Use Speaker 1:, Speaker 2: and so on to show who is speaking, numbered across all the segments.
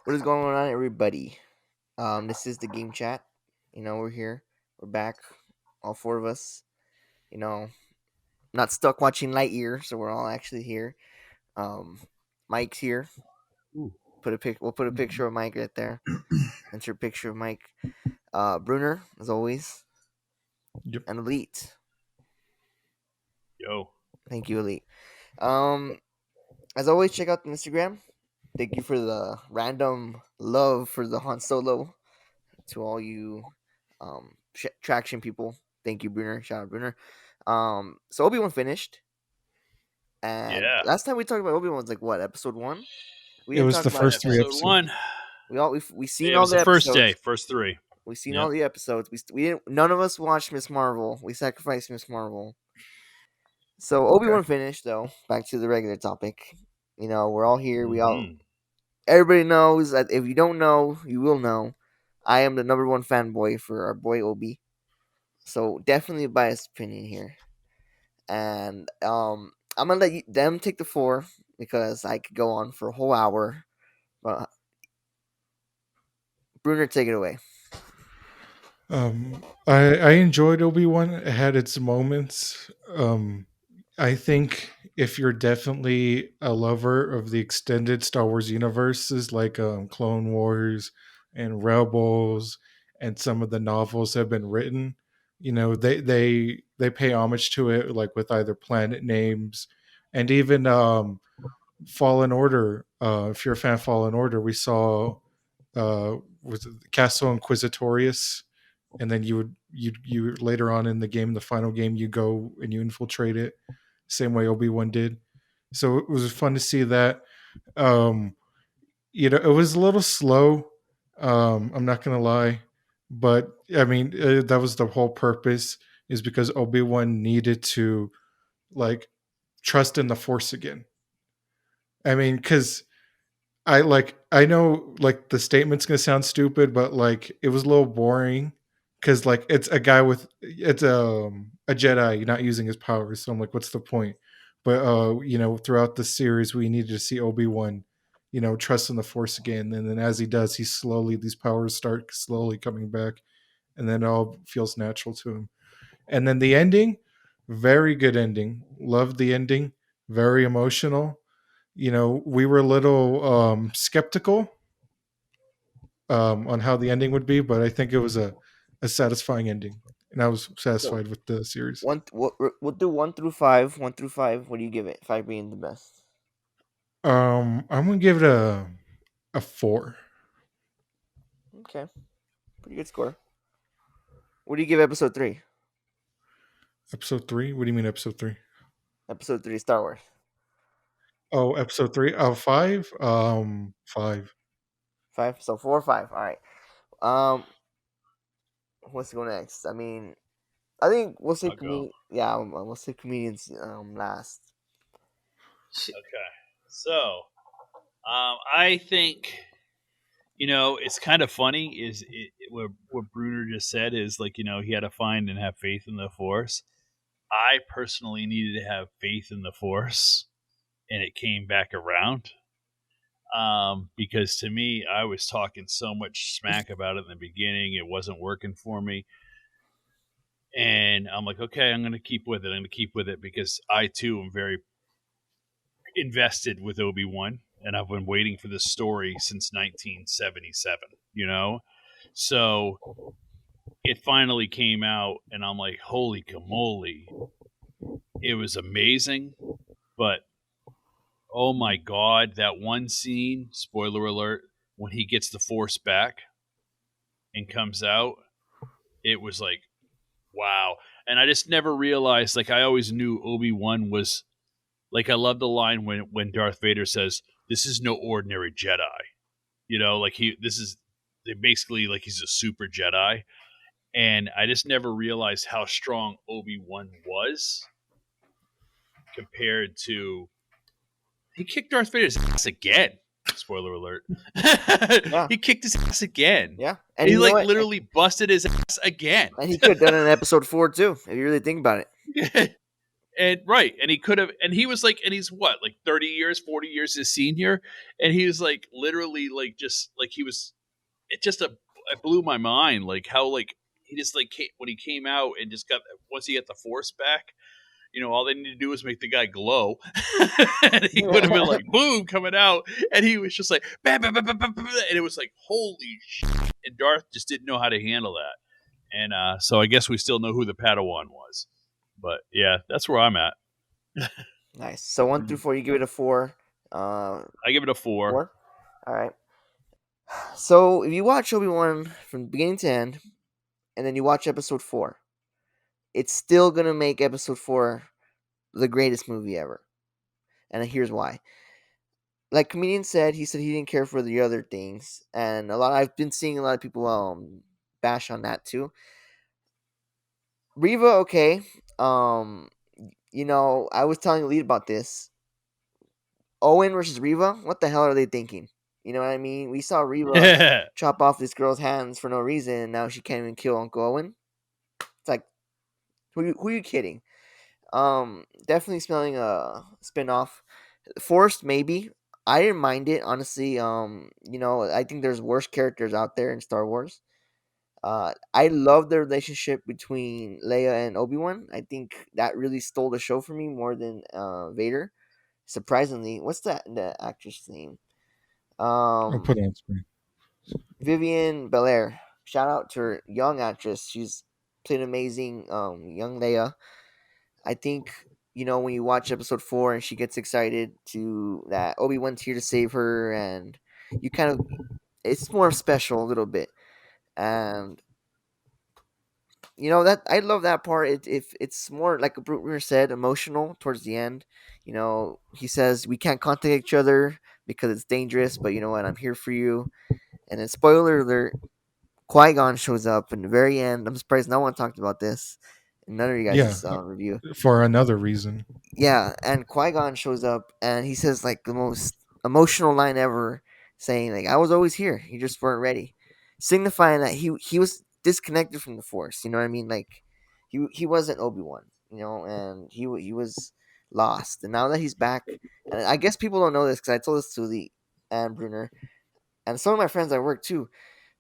Speaker 1: What is going on, everybody? This is the game chat. We're here. We're back. All four of us. You know, not stuck watching Lightyear, so we're all actually here. Um, Mike's here.
Speaker 2: Ooh.
Speaker 1: We'll put a picture of Mike right there. Enter a picture of Mike. Brunner, as always,
Speaker 2: Yep.
Speaker 1: and Elite.
Speaker 2: Yo.
Speaker 1: Thank you, Elite. Um, as always, check out the Instagram. Thank you for the random love for the Han Solo. To all you traction people. Thank you, Brunner. Shout out, Brunner. So Obi-Wan finished, and
Speaker 2: Yeah.
Speaker 1: last time we talked about Obi-Wan was like what, episode 1? We
Speaker 3: It
Speaker 1: didn't
Speaker 3: was
Speaker 1: talk
Speaker 3: the
Speaker 1: about
Speaker 3: first three
Speaker 2: Episode
Speaker 3: episodes.
Speaker 2: one.
Speaker 1: we seen
Speaker 2: It
Speaker 1: all
Speaker 2: was
Speaker 1: the
Speaker 2: the first
Speaker 1: episodes.
Speaker 2: day. First three.
Speaker 1: We seen
Speaker 2: Yep.
Speaker 1: all the episodes. We didn't. None of us watched Miss Marvel. We sacrificed Miss Marvel. So Obi-Wan finished though. Back to the regular topic. We're all here.
Speaker 2: Mhm.
Speaker 1: Everybody knows that if you don't know, you will know. I am the number one fanboy for our boy Obi. So definitely a biased opinion here. And I'm gonna let them take the floor because I could go on for a whole hour. But Brunner, take it away.
Speaker 3: I enjoyed Obi-Wan. It had its moments. I think if you're definitely a lover of the extended Star Wars universes like Clone Wars and Rebels and some of the novels that have been written, they pay homage to it, like with either planet names and even Fallen Order. If you're a fan of Fallen Order, we saw was it Castle Inquisitorius, and then you later on in the game, the final game, you go and you infiltrate it, same way Obi-Wan did. So it was fun to see that. Um, it was a little slow. I'm not gonna lie, but I mean that was the whole purpose, is because Obi-Wan needed to like trust in the Force again. I mean, because I know like the statement's gonna sound stupid, but like it was a little boring because like it's a Jedi not using his powers, so I'm like, what's the point? But throughout the series, we needed to see Obi-Wan, trust in the Force again, and then as he does, these powers start slowly coming back, and then it all feels natural to him. And then the ending, very good ending. Loved the ending, very emotional. We were a little skeptical on how the ending would be, but I think it was a satisfying ending, and I was
Speaker 1: So
Speaker 3: satisfied with the series.
Speaker 1: we'll do 1 through 5. 1 through 5. What do you give it? 5 being the best.
Speaker 3: I'm gonna give it a 4.
Speaker 1: Okay, pretty good score. What do you give episode 3?
Speaker 3: Episode 3. What do you mean episode 3?
Speaker 1: Episode 3, Star Wars.
Speaker 3: Oh, episode 3. Oh, 5. 5.
Speaker 1: 5. So 4 or 5. All right. Um, what's go next? I mean, I think we'll say
Speaker 2: I'll go.
Speaker 1: Yeah, we'll say comedians last.
Speaker 2: Okay. So, I think it's kind of funny. What Bruner just said is like he had to find and have faith in the Force. I personally needed to have faith in the Force, and it came back around. Because to me, I was talking so much smack about it in the beginning. It wasn't working for me. And I'm like, okay, I'm going to keep with it. I'm going to keep with it because I too am very invested with Obi-Wan, and I've been waiting for this story since 1977, So it finally came out, and I'm like, holy camole. It was amazing, but oh my God, that one scene, spoiler alert, when he gets the Force back and comes out, it was like, wow. And I just never realized, like, I always knew Obi-Wan was, like, I love the line when Darth Vader says, this is no ordinary Jedi. Like, this is basically like he's a super Jedi. And I just never realized how strong Obi-Wan was compared to, he kicked Darth Vader's ass again. Spoiler alert.
Speaker 1: Yeah.
Speaker 2: He kicked his ass again.
Speaker 1: Yeah, and
Speaker 2: He
Speaker 1: you know what?
Speaker 2: literally busted his ass again.
Speaker 1: And he could have done it in episode 4 too, if you really think about it.
Speaker 2: And right, and he could have, and he was like, and he's what, like 30 years, 40 years his senior, and he was like literally like just like he was. It just it blew my mind, like how like he just like when he came out and just got once he got the force back, all they need to do was make the guy glow, and he would have been like boom coming out, and he was just like bam, bam, bam, bam, bam, and it was like holy shit, and Darth just didn't know how to handle that, and so I guess we still know who the Padawan was, but yeah, that's where I'm at.
Speaker 1: Nice. So 1 through 4, you give it a 4.
Speaker 2: I give it a 4.
Speaker 1: 4. All right. So if you watch Obi-Wan from beginning to end, and then you watch Episode 4, it's still gonna make Episode 4 the greatest movie ever. And here's why. Like comedian said, he said he didn't care for the other things, and I've been seeing a lot of people bash on that too. Riva, okay. I was telling Lee about this. Owen versus Riva, what the hell are they thinking? You know what I mean? We saw Riva chop off this girl's hands for no reason, and now she can't even kill Uncle Owen. It's like, who are you kidding? Definitely smelling a spinoff. Forced, maybe. I didn't mind it, honestly. I think there's worse characters out there in Star Wars. I love the relationship between Leia and Obi-Wan. I think that really stole the show for me more than Vader. Surprisingly, what's the actress name?
Speaker 3: I'll
Speaker 1: Um,
Speaker 3: put it on screen.
Speaker 1: Vivian Belair. Shout out to her, young actress. She's played amazing. Young Leia. I think when you watch Episode 4 and she gets excited to that Obi-Wan's here to save her, and you kind of it's more special a little bit, and that I love that part. If it's more like Brunner said, emotional towards the end. He says we can't contact each other because it's dangerous, but you know what? I'm here for you. And then spoiler alert: Qui-Gon shows up in the very end. I'm surprised no one talked about this in none of you
Speaker 3: Yeah,
Speaker 1: guys' review.
Speaker 3: for another reason.
Speaker 1: Yeah, and Qui-Gon shows up and he says like the most emotional line ever, saying like I was always here, you just weren't ready, signifying that he was disconnected from the Force. You know what I mean? Like he wasn't Obi-Wan, and he was lost. And now that he's back, and I guess people don't know this because I told this to Lee and Brunner and some of my friends at work too.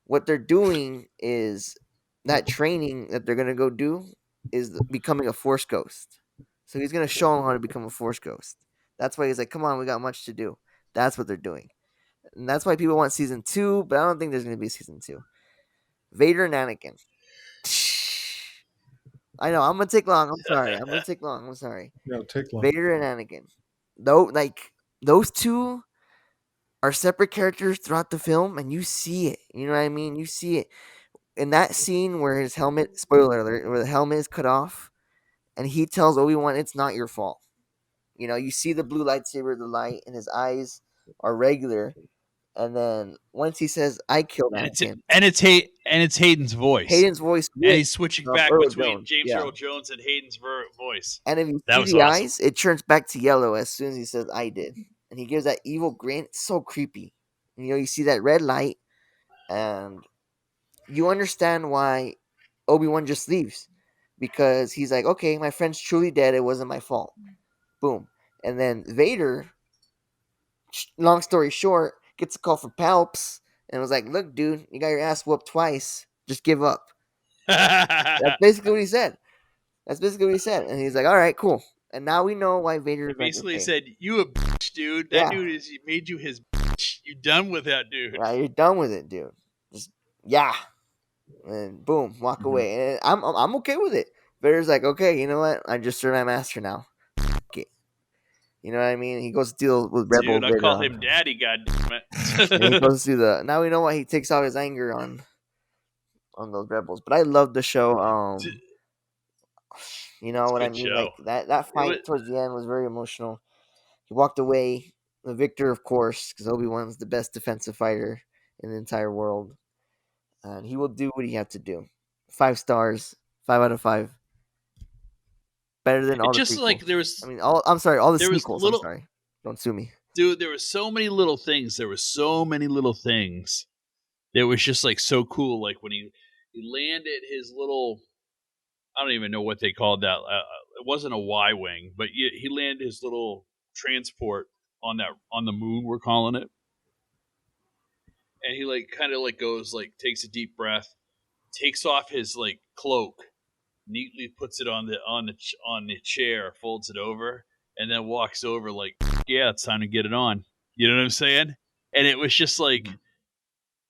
Speaker 1: What they're doing is that training that they're gonna go do is becoming a Force ghost. So he's gonna show them how to become a Force ghost. That's why he's like, "Come on, we got much to do." That's what they're doing, and that's why people want season 2. But I don't think there's gonna be a season 2. Vader and Anakin. I know I'm gonna take long. I'm sorry. I'm gonna take long. I'm sorry.
Speaker 3: No, take long.
Speaker 1: Vader and Anakin. Though, like those two are separate characters throughout the film, and you see it. You know what I mean? You see it in that scene where his helmet, spoiler alert, where the helmet is cut off, and he tells Obi-Wan, "It's not your fault." You see the blue lightsaber, the light, and his eyes are regular. And then once he says, "I killed
Speaker 2: and it's
Speaker 1: Anakin,"
Speaker 2: Hayden's voice,
Speaker 1: Hayden's voice
Speaker 2: and
Speaker 1: with
Speaker 2: he's switching back
Speaker 1: Earl
Speaker 2: between
Speaker 1: Jones.
Speaker 2: James
Speaker 1: Yeah.
Speaker 2: Earl Jones and Hayden's voice.
Speaker 1: And if you
Speaker 2: That
Speaker 1: see
Speaker 2: was
Speaker 1: the
Speaker 2: awesome.
Speaker 1: eyes, it turns back to yellow as soon as he says, "I did." And he gives that evil grin. It's so creepy. You see that red light, and you understand why Obi-Wan just leaves. Because he's like, okay, my friend's truly dead. It wasn't my fault. Boom. And then Vader, long story short, gets a call from Palps and was like, look, dude, you got your ass whooped twice. Just give up. That's basically what he said. And he's like, all right, cool. And now we know why Vader
Speaker 2: He
Speaker 1: is like,
Speaker 2: basically
Speaker 1: okay,
Speaker 2: said, "You a bitch, dude. That
Speaker 1: yeah,
Speaker 2: dude is made you his bitch. You done with that dude."
Speaker 1: right, you're done with it, dude. Just, yeah. And boom, walk
Speaker 3: Mhm.
Speaker 1: away. And I'm okay with it. Vader's like, okay, you know what? I just served my master now. Okay. You know what I mean? He goes to deal with
Speaker 2: Dude,
Speaker 1: rebels
Speaker 2: I
Speaker 1: later
Speaker 2: call
Speaker 1: on.
Speaker 2: him daddy, goddamn
Speaker 1: And he
Speaker 2: it.
Speaker 1: goes through the. Now we know why he takes out his anger on those rebels. But I love the show. You know
Speaker 2: It's a
Speaker 1: what I
Speaker 2: good
Speaker 1: mean?
Speaker 2: show.
Speaker 1: Like that
Speaker 2: It was,
Speaker 1: fight towards the end was very emotional. He walked away, the victor, of course, because Obi-Wan's the best defensive fighter in the entire world, and he will do what he had to do. 5 stars, 5 out of 5. Better than
Speaker 2: it
Speaker 1: all the
Speaker 2: just like
Speaker 1: prequels. I mean, all. I'm sorry, all the
Speaker 2: there was
Speaker 1: sequels. I'm
Speaker 2: little
Speaker 1: sorry. Don't sue me.
Speaker 2: dude. There were so many little things. There were so many little things. It was just like so cool. Like when he landed his little I don't even know what they called that. It wasn't a Y wing, but he landed his little transport on that on the moon. We're calling it, and he like kind of like goes like takes a deep breath, takes off his like cloak, neatly puts it on the chair, folds it over, and then walks over like, yeah, it's time to get it on. You know what I'm saying? And it was just like
Speaker 4: Mhm.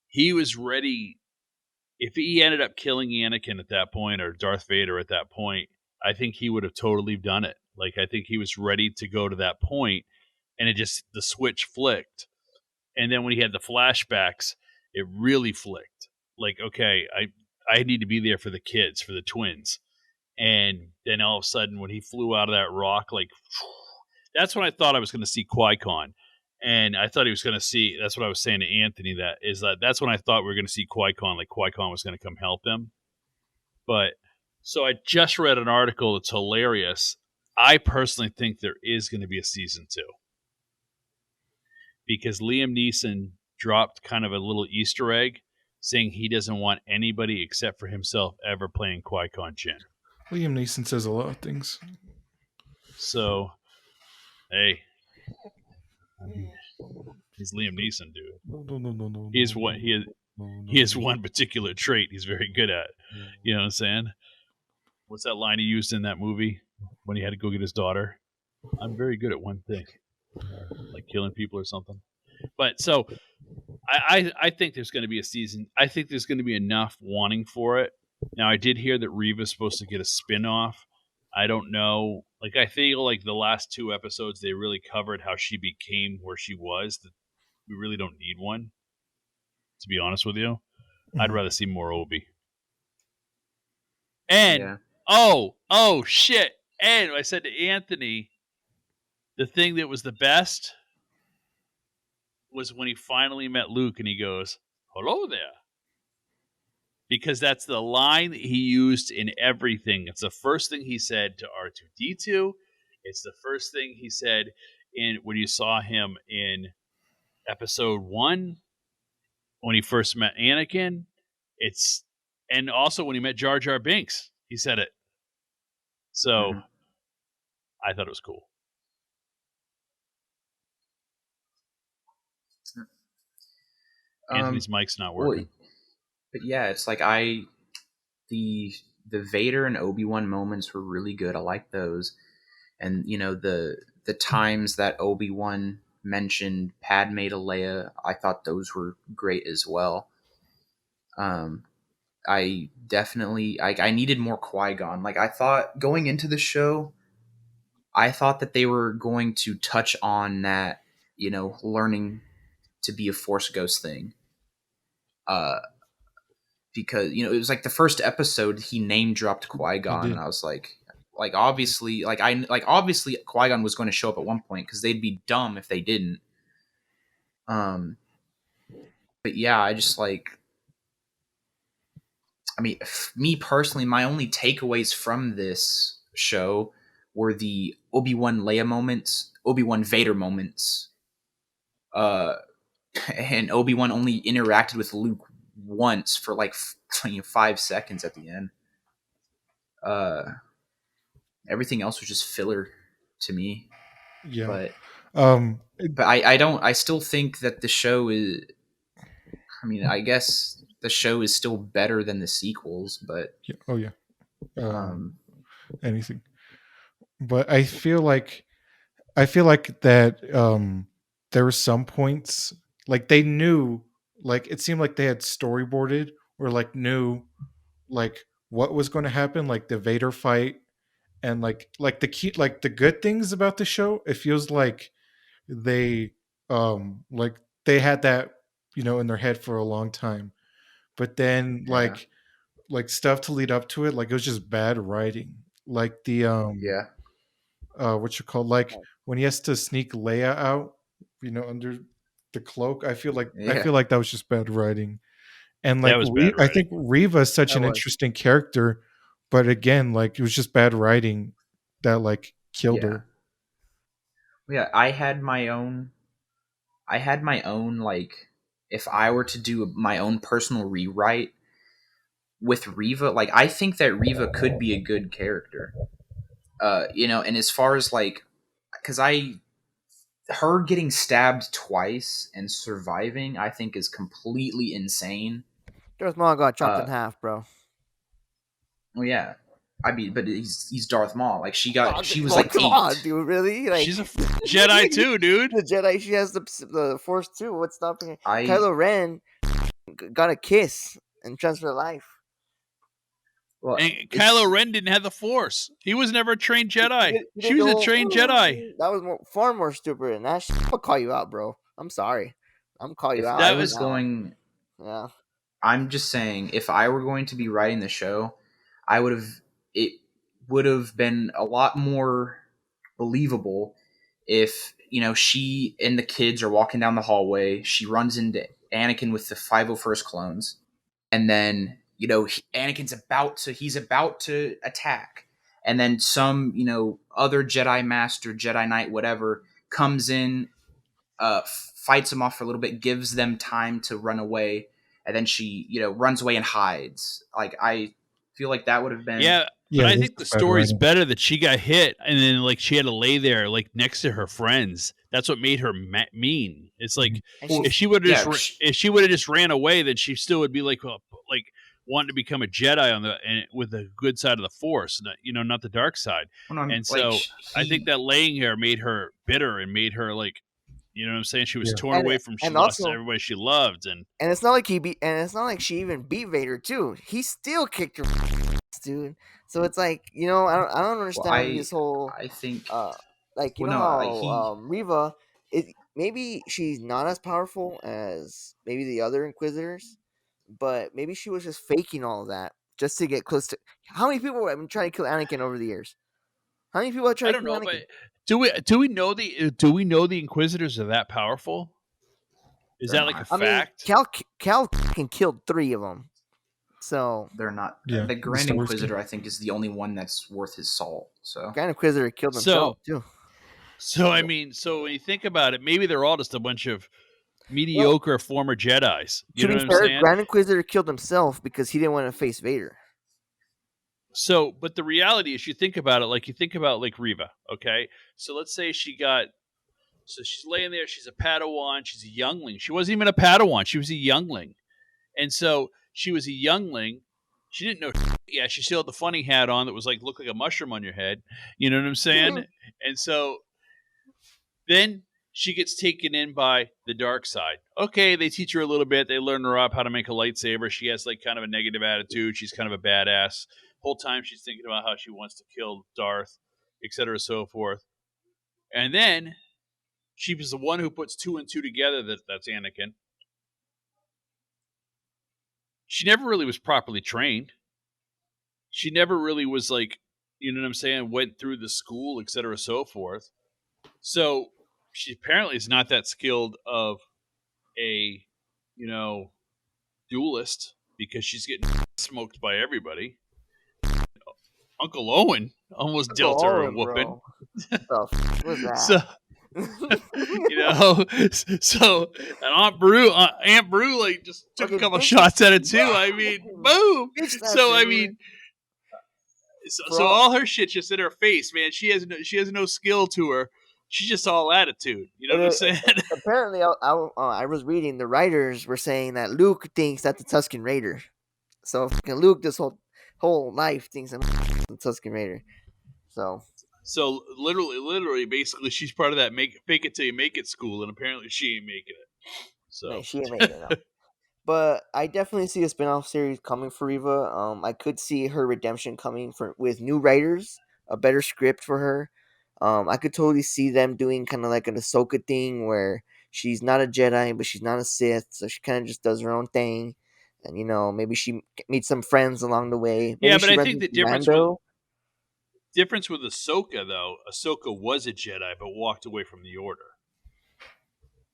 Speaker 2: he was ready. If he ended up killing Anakin at that point or Darth Vader at that point, I think he would have totally done it. Like I think he was ready to go to that point, and it just the switch flicked. And then when he had the flashbacks, it really flicked. Like okay, I need to be there for the kids, for the twins. And then all of a sudden, when he flew out of that rock, like that's when I thought I was going to see Qui-Gon. And I thought he was going to see. That's what I was saying to Anthony. That's when I thought we were going to see Qui-Gon. Like Qui-Gon was going to come help him. But so I just read an article that's hilarious. I personally think there is going to be a season 2 because Liam Neeson dropped kind of a little Easter egg saying he doesn't want anybody except for himself ever playing Qui-Gon Jinn.
Speaker 3: Liam Neeson says a lot of things.
Speaker 2: So, hey, I mean, he's Liam Neeson, dude.
Speaker 3: No.
Speaker 2: He is one. He has one particular trait he's very good at. You know what I'm saying? What's that line he used in that movie when he had to go get his daughter? I'm very good at one thing, like killing people or something. But so I think there's going to be a season. I think there's going to be enough wanting for it. Now I did hear that Reva's supposed to get a spin-off. I don't know. Like I feel like the last 2 episodes they really covered how she became where she was. That we really don't need one. To be honest with you, I'd
Speaker 3: Mhm.
Speaker 2: rather see more Obi. And
Speaker 4: Yeah.
Speaker 2: oh shit! And I said to Anthony, the thing that was the best was when he finally met Luke, and he goes, "Hello there." Because that's the line that he used in everything. It's the first thing he said to R2D2. It's the first thing he said in when you saw him in episode 1 when he first met Anakin. It's and also when he met Jar Jar Binks, he said it. So
Speaker 4: Mm-hmm.
Speaker 2: I thought it was cool. Anthony's mic's not
Speaker 4: Well,
Speaker 2: working.
Speaker 4: but yeah, it's like the Vader and Obi-Wan moments were really good. I like those, and the times that Obi-Wan mentioned Padme to Leia, I thought those were great as well. I definitely I needed more Qui-Gon. Like I thought going into the show, I thought that they were going to touch on that, learning to be a Force ghost thing. Uh, because it was like the first episode he name dropped Qui
Speaker 3: He
Speaker 4: Gon, and
Speaker 3: did.
Speaker 4: I was like obviously, obviously Qui Gon was going to show up at one point because they'd be dumb if they didn't. Um, but yeah, I just I mean, me personally, my only takeaways from this show were the Obi-Wan Leia moments, Obi-Wan Vader moments, uh, and Obi-Wan only interacted with Luke once for like 5 seconds at the end. Uh, Everything else was just filler to me.
Speaker 3: Yeah.
Speaker 4: But
Speaker 3: Um.
Speaker 4: I still think that the show is. I mean, I guess the show is still better than the sequels, but
Speaker 3: Yeah, oh yeah. Um.
Speaker 4: um,
Speaker 3: Anything. But I feel like that there were some points like they knew, like it seemed like they had storyboarded or like knew like what was going to happen, like the Vader fight, and like the key, like the good things about the show. It feels like they like they had that in their head for a long time, but then
Speaker 4: yeah,
Speaker 3: like stuff to lead up to it, like it was just bad writing, like the
Speaker 4: yeah,
Speaker 3: what you call, like when he has to sneak Leia out, under the cloak. I
Speaker 4: yeah,
Speaker 3: feel like that was just bad writing. And
Speaker 2: That
Speaker 3: like
Speaker 2: was bad
Speaker 3: I
Speaker 2: writing.
Speaker 3: think Reva is such
Speaker 1: That
Speaker 3: an
Speaker 1: was.
Speaker 3: interesting character, but again, like it was just bad writing that like killed
Speaker 4: yeah,
Speaker 3: her.
Speaker 4: yeah. I had my own like, if I were to do my own personal rewrite, with Riva, like I think that Riva could be a good character. And as far as like, because her getting stabbed twice and surviving, I think is completely insane.
Speaker 1: Darth Maul got chopped
Speaker 4: Uh,
Speaker 1: in half, bro.
Speaker 4: well, yeah, I mean, but he's Darth Maul. Like
Speaker 1: Oh,
Speaker 4: she was
Speaker 1: well,
Speaker 4: like
Speaker 1: come
Speaker 4: 8.
Speaker 1: on, dude. Really? Like
Speaker 2: She's a Jedi too, dude.
Speaker 1: the Jedi. She has the Force too. What's stopping her?
Speaker 4: I
Speaker 1: Kylo Ren got a kiss and transferred life.
Speaker 4: well,
Speaker 2: And
Speaker 4: it's-
Speaker 2: Kylo Ren didn't have the Force. He was never a trained Jedi.
Speaker 1: He
Speaker 2: She
Speaker 1: did
Speaker 2: was
Speaker 1: the
Speaker 2: a
Speaker 1: whole-
Speaker 2: trained Jedi.
Speaker 1: That was far more stupid than that. I'm gonna call you out, bro. I'm sorry. I'm calling you
Speaker 4: if
Speaker 1: out.
Speaker 2: that
Speaker 4: I
Speaker 1: right
Speaker 4: was
Speaker 2: was-
Speaker 1: now.
Speaker 4: going,
Speaker 1: Yeah.
Speaker 4: I'm just saying, if I were going to be writing the show, I would have it would have been a lot more believable if she and the kids are walking down the hallway. She runs into Anakin with the 501st clones, and then Anakin's he's about to attack, and then some other Jedi Master, Jedi Knight, whatever comes in, fights him off for a little bit, gives them time to run away, and then she runs away and hides. Like I feel like that would have been
Speaker 2: Yeah,
Speaker 3: Yeah,
Speaker 2: but I
Speaker 3: this
Speaker 2: think the
Speaker 3: is bad
Speaker 2: story's
Speaker 3: writing.
Speaker 2: better that she got hit and then like she had to lay there like next to her friends. That's what made her mean. It's like
Speaker 1: And
Speaker 4: Well,
Speaker 2: if she would have
Speaker 4: yeah,
Speaker 2: if she would have just ran away, then she still would be like wanting to become a Jedi on with the good side of the Force, not the dark side.
Speaker 4: well, no,
Speaker 2: And
Speaker 4: like,
Speaker 2: so I think that laying here made her bitter and made her like, you know what I'm saying? She was
Speaker 3: Yeah.
Speaker 2: torn away from. She
Speaker 1: and
Speaker 2: lost
Speaker 1: also-
Speaker 2: everybody she loved, and
Speaker 1: it's not like it's not like she even beat Vader too. He still kicked her, dude. So it's like I don't understand this whole
Speaker 4: I think
Speaker 1: like
Speaker 4: Well, no, like, he-
Speaker 1: Riva. Maybe she's not as powerful as maybe the other Inquisitors, but maybe she was just faking all of that just to get close to. How many people have been trying to kill Anakin over the years? How many people have tried
Speaker 2: I
Speaker 1: to
Speaker 2: don't
Speaker 1: kill
Speaker 2: know.
Speaker 1: Anakin?
Speaker 2: But do we know the Inquisitors are that powerful? Is
Speaker 4: They're
Speaker 2: that like a
Speaker 4: not.
Speaker 1: I mean,
Speaker 2: fact?
Speaker 1: Cal killed 3 of them. So
Speaker 4: they're not.
Speaker 3: Yeah,
Speaker 4: The
Speaker 3: the
Speaker 4: Grand
Speaker 3: Star Wars
Speaker 4: Inquisitor, I think, is the only one that's worth his salt. So
Speaker 1: Grand Inquisitor killed himself too.
Speaker 2: So I mean, so when you think about it, maybe they're all just a bunch of mediocre former Jedis. You
Speaker 1: To
Speaker 2: know
Speaker 1: be
Speaker 2: what I'm
Speaker 1: fair,
Speaker 2: saying?
Speaker 1: Grand Inquisitor killed himself because he didn't want to face Vader.
Speaker 2: So, but the reality is, you think about it, like you think about like Riva. Okay, so let's say she's laying there. She's a Padawan. She's a youngling. She wasn't even a Padawan. She was a youngling, and so she was a youngling. She didn't know. Yeah, she still had the funny hat on that was like looked like a mushroom on your head. You know what I'm saying? And so then she gets taken in by the dark side. Okay, they teach her a little bit. They learn her up how to make a lightsaber. She has like kind of a negative attitude. She's kind of a badass. Whole time she's thinking about how she wants to kill Darth, etc., so forth. And then she was the one who puts 2 and 2 together. That's Anakin. She never really was properly trained. She never really was like, you know what I'm saying, went through the school, etc., so forth. So she apparently is not that skilled of a, duelist because she's getting smoked by everybody. Uncle Owen almost dealt her a whooping.
Speaker 1: What the f- was that?
Speaker 2: So, so and Aunt Brew like just took a
Speaker 1: Fucking
Speaker 2: couple
Speaker 1: bitch.
Speaker 2: shots at it too. I mean, boom.
Speaker 1: Bitch slapped
Speaker 2: So I
Speaker 1: her,
Speaker 2: mean,
Speaker 1: For
Speaker 2: so
Speaker 1: all-
Speaker 2: all her shit's just in her face, man. She has no skill to her. She's just all attitude. You know what I'm saying?
Speaker 1: Apparently, I was reading the writers were saying that Luke thinks that's the Tusken Raider. So fucking Luke, this whole life thinks I'm the Tusken Raider.
Speaker 2: So literally, basically, she's part of that fake it till you make it school, and apparently she ain't making it. So
Speaker 1: no, she ain't making it. No. But I definitely see a spin-off series coming for Reva. I could see her redemption coming with new writers, a better script for her. I could totally see them doing kind of like an Ahsoka thing where she's not a Jedi, but she's not a Sith, so she kind of just does her own thing. And maybe she meets some friends along the way. Maybe
Speaker 2: yeah, but
Speaker 1: she
Speaker 2: I
Speaker 1: runs
Speaker 2: think the
Speaker 1: into
Speaker 2: difference
Speaker 1: Mando.
Speaker 2: with Ahsoka though, Ahsoka was a Jedi but walked away from the Order.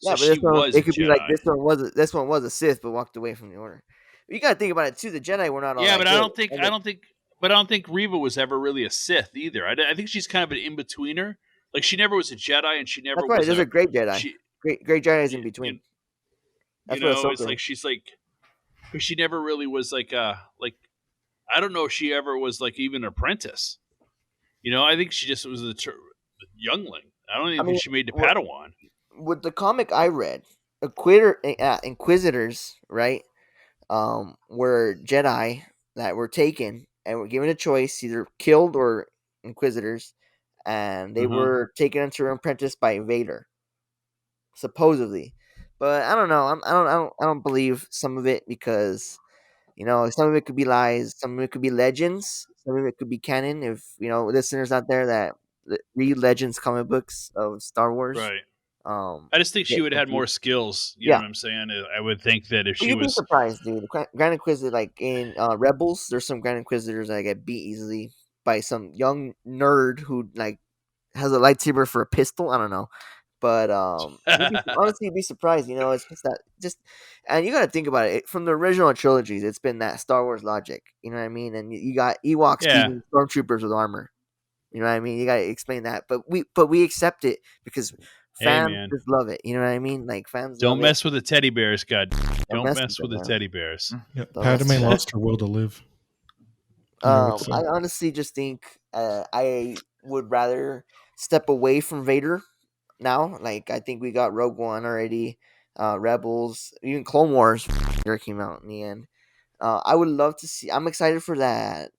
Speaker 2: So
Speaker 1: Yeah, but
Speaker 2: she
Speaker 1: this one,
Speaker 2: was
Speaker 1: it
Speaker 2: a
Speaker 1: could be
Speaker 2: Jedi.
Speaker 1: like this one was a Sith but walked away from the Order. You got to think about it too. The Jedi were not all
Speaker 2: Yeah,
Speaker 1: that
Speaker 2: but
Speaker 1: good.
Speaker 2: I don't think Reva was ever really a Sith either. I think she's kind of an in-betweener. Like she never was a Jedi, and she never
Speaker 1: That's right.
Speaker 2: was
Speaker 1: There's a great Jedi.
Speaker 2: She,
Speaker 1: Great Jedi's in
Speaker 2: you,
Speaker 1: between.
Speaker 2: you
Speaker 1: That's what
Speaker 2: know, it's
Speaker 1: Ahsoka
Speaker 2: like she's like, because she never really was like I don't know if she ever was like even an apprentice. You know, I think she just was the youngling. I don't
Speaker 1: I
Speaker 2: even think
Speaker 1: mean,
Speaker 2: she made the Padawan.
Speaker 1: with the comic I read, Inquisitors, right? Were Jedi that were taken and were given a choice, either killed or Inquisitors, and they
Speaker 2: Uh huh.
Speaker 1: were taken into an apprentice by Vader, supposedly. But I don't know. I don't believe some of it because some of it could be lies, some of it could be legends, some of it could be canon. If listeners out there that read Legends comic books of Star Wars,
Speaker 2: Right.
Speaker 1: um,
Speaker 2: I just think she
Speaker 1: get
Speaker 2: would have had more
Speaker 1: confused.
Speaker 2: skills. You know
Speaker 1: Yeah,
Speaker 2: what I'm saying? I would think that if
Speaker 1: but
Speaker 2: she
Speaker 1: you'd be
Speaker 2: was,
Speaker 1: surprised, dude. Grand Inquisitor, like in Rebels, there's some Grand Inquisitors that get beat easily by some young nerd who like has a lightsaber for a pistol. I don't know, but honestly, you'd be surprised. It's just that and you got to think about it. From the original trilogies, it's been that Star Wars logic. You know what I mean? And you got Ewoks
Speaker 2: yeah.
Speaker 1: beating stormtroopers with armor. You know what I mean? You got to explain that, but we accept it because
Speaker 2: Hey
Speaker 1: fans
Speaker 2: man,
Speaker 1: just love it. You know what I mean? Like fans
Speaker 2: don't
Speaker 1: love it.
Speaker 2: mess with the teddy bears, God.
Speaker 1: Don't
Speaker 2: Don't
Speaker 1: mess with
Speaker 2: mess with
Speaker 1: them,
Speaker 2: the
Speaker 1: man.
Speaker 2: teddy bears.
Speaker 3: Yeah,
Speaker 1: Don't mess
Speaker 3: Padme
Speaker 1: with them.
Speaker 3: lost her will to live. I would say.
Speaker 1: I honestly just think I would rather step away from Vader now. Like I think we got Rogue One already, Rebels, even Clone Wars. Vader came out in the end. I would love to see. I'm excited for that.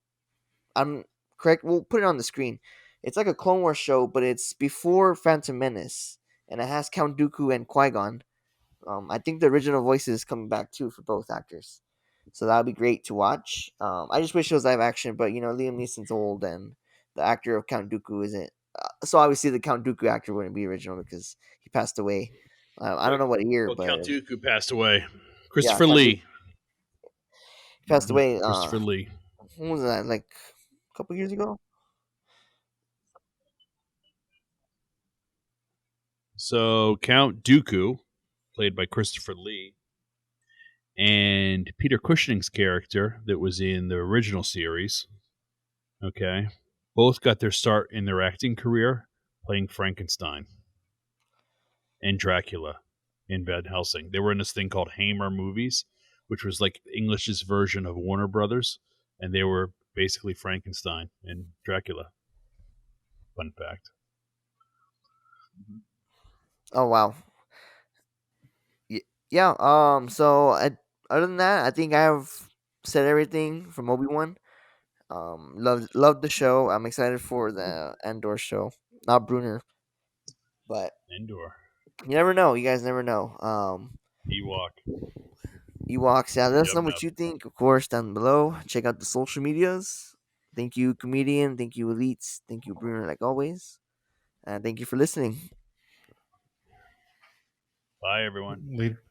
Speaker 1: I'm correct. We'll put it on the screen. It's like a Clone Wars show, but it's before Phantom Menace, and it has Count Dooku and Qui Gon. I think the original voice is coming back too for both actors, so that would be great to watch. I just wish it was live action, but Liam Neeson's old, and the actor of Count Dooku isn't. So obviously the Count Dooku actor wouldn't be original because he passed away. I don't know what year,
Speaker 2: Well,
Speaker 1: but
Speaker 2: Count Dooku passed away.
Speaker 1: yeah,
Speaker 2: Christopher
Speaker 1: Count Dooku
Speaker 2: Lee.
Speaker 1: passed away.
Speaker 2: Christopher Lee.
Speaker 1: When was that? Like a couple years ago.
Speaker 2: So Count Dooku, played by Christopher Lee, and Peter Cushing's character that was in the original series. Okay, both got their start in their acting career playing Frankenstein and Dracula in Van Helsing. They were in this thing called Hammer Movies, which was like English's version of Warner Brothers, and they were basically Frankenstein and Dracula. Fun fact.
Speaker 1: Oh wow. Yeah. So other than that, I think I have said everything from Obi-Wan. Loved the show. I'm excited for the Andor show. Not Brunner, but
Speaker 2: Endor.
Speaker 1: you never know. You guys never know.
Speaker 2: Ewok.
Speaker 1: Ewoks. Yeah, let us
Speaker 2: Yep,
Speaker 1: know what
Speaker 2: yep.
Speaker 1: you think. Of course, down below. Check out the social medias. Thank you, comedian. Thank you, elites. Thank you, Brunner, like always. And thank you for listening.
Speaker 2: Bye, everyone.
Speaker 3: Later.